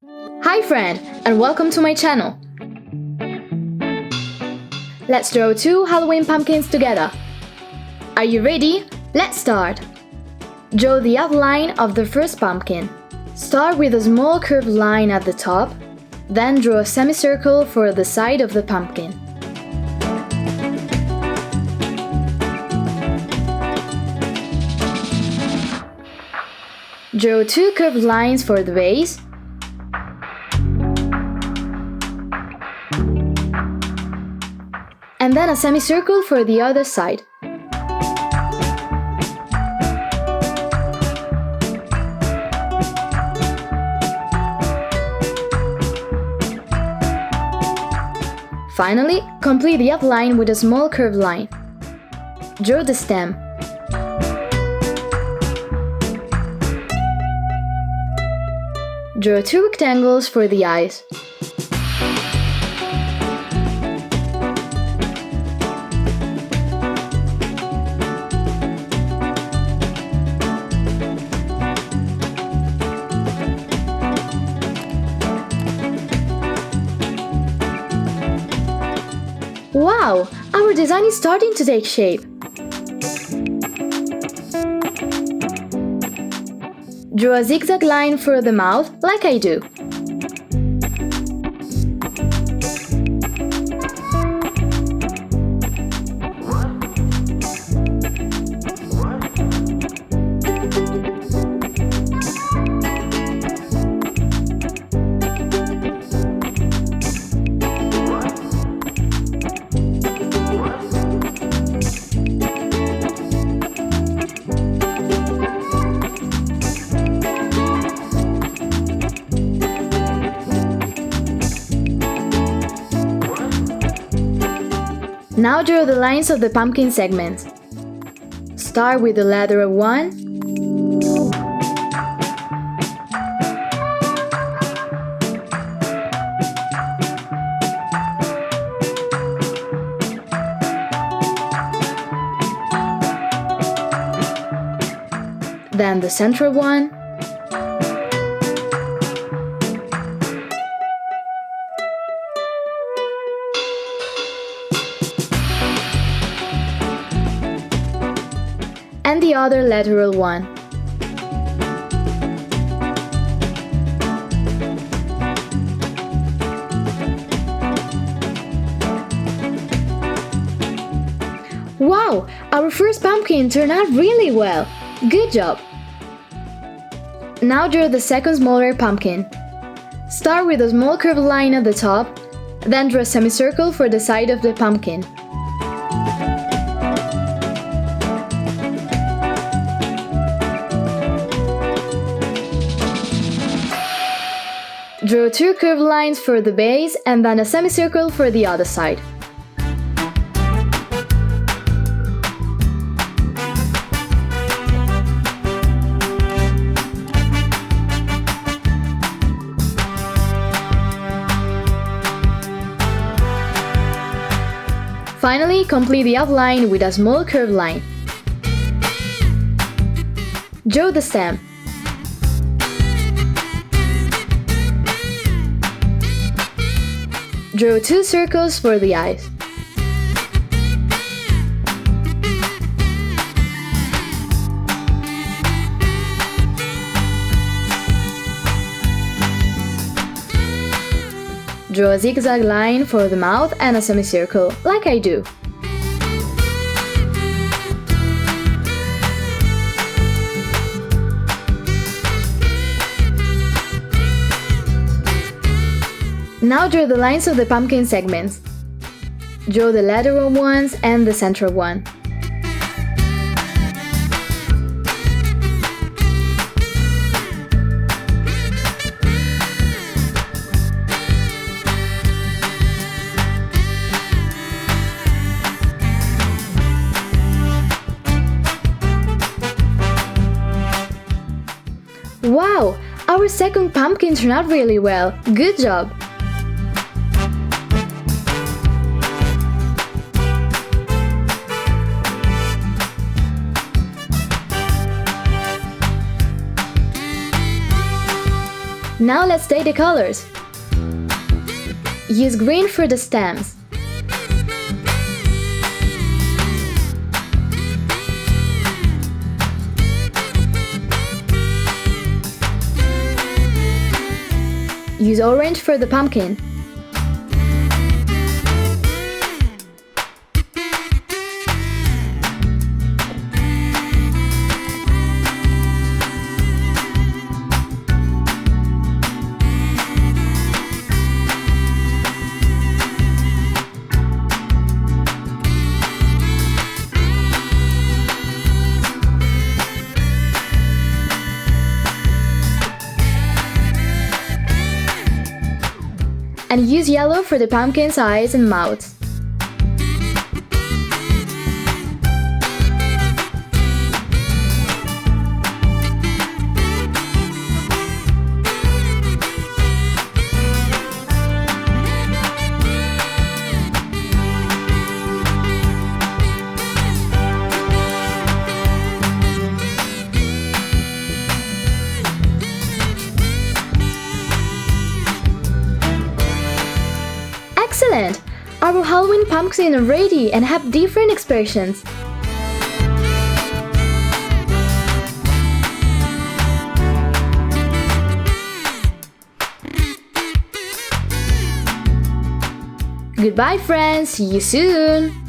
Hi friend, and welcome to my channel. Let's draw 2 Halloween pumpkins together. Are you ready? Let's start. Draw the outline of the first pumpkin. Start with a small curved line at the top, then draw a semicircle for the side of the pumpkin. Draw 2 curved lines for the base. And then a semicircle for the other side. Finally, complete the outline with a small curved line. Draw the stem. Draw 2 rectangles for the eyes. Wow! Our design is starting to take shape. Draw a zigzag line for the mouth, like I do. Now draw the lines of the pumpkin segments. Start with the letter 1, then the central one, and the other lateral one. Wow! Our first pumpkin turned out really well! Good job! Now draw the second smaller pumpkin. Start with a small curved line at the top, then draw a semicircle for the side of the pumpkin. Draw 2 curved lines for the base and then a semicircle for the other side. Finally, complete the outline with a small curved line. Draw the stem. Draw 2 circles for the eyes. Draw a zigzag line for the mouth and a semicircle, like I do. Now draw the lines of the pumpkin segments. Draw the lateral ones and the central one. Wow! Our second pumpkin turned out really well. Good job! Now let's take the colors. Use green for the stems. Use orange for the pumpkin. And use yellow for the pumpkin's eyes and mouth. Excellent! Our Halloween pumpkins are ready and have different expressions. Goodbye friends, see you soon!